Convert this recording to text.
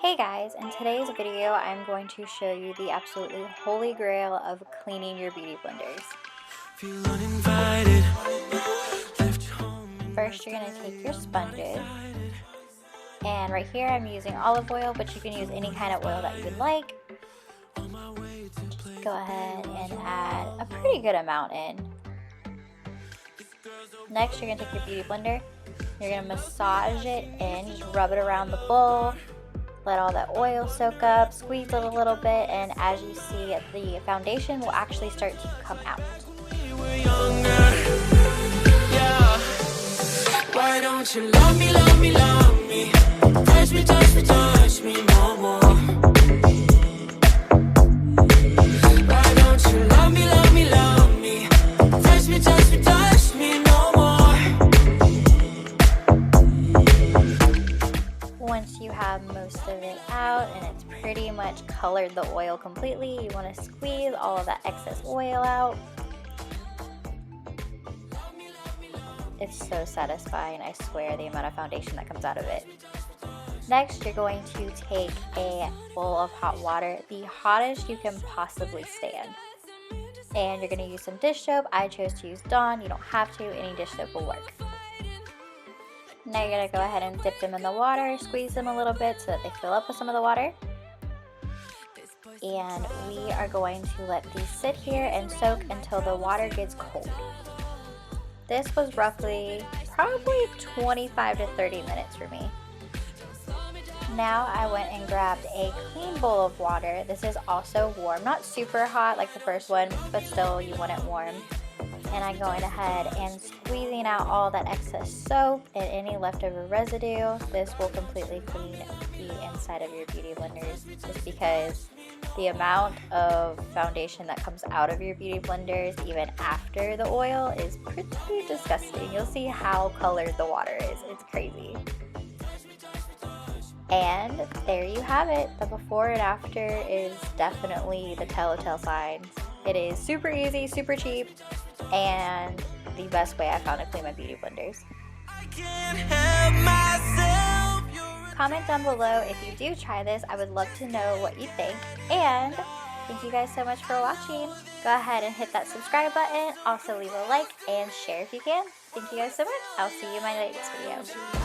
Hey guys, in today's video I'm going to show you the absolutely holy grail of cleaning your beauty blenders. First you're going to take your sponges, and right here I'm using olive oil, but you can use any kind of oil that you would like. Just go ahead and add a pretty good amount in. Next you're going to take your beauty blender, you're going to massage it in, just rub it around the bowl. Let all that oil soak up, squeeze it a little bit, and as you see, the foundation will actually start to come out. Why don't you love me, love me, love me? Touch me, touch me, touch me no more. Why don't you love me, love me, love me? Touch me, touch me, touch me no more. Once you have most of it out and it's pretty much colored the oil completely, you want to squeeze all of that excess oil out. It's so satisfying, I swear, the amount of foundation that comes out of it. Next, you're going to take a bowl of hot water, the hottest you can possibly stand. And you're going to use some dish soap. I chose to use Dawn. You don't have to, any dish soap will work. Now you're going to go ahead and dip them in the water, squeeze them a little bit so that they fill up with some of the water. And we are going to let these sit here and soak until the water gets cold. This was probably 25 to 30 minutes for me. Now I went and grabbed a clean bowl of water. This is also warm, not super hot like the first one, but still you want it warm. And I'm going ahead and squeezing out all that excess soap and any leftover residue. This will completely clean the inside of your beauty blenders, just because the amount of foundation that comes out of your beauty blenders even after the oil is pretty disgusting. You'll see how colored the water is. It's crazy. And there you have it. The before and after is definitely the telltale signs. It is super easy, super cheap, and the best way I found to clean my beauty blenders. Comment down below if you do try this. I would love to know what you think. And thank you guys so much for watching. Go ahead and hit that subscribe button. Also leave a like and share if you can. Thank you guys so much. I'll see you in my next video.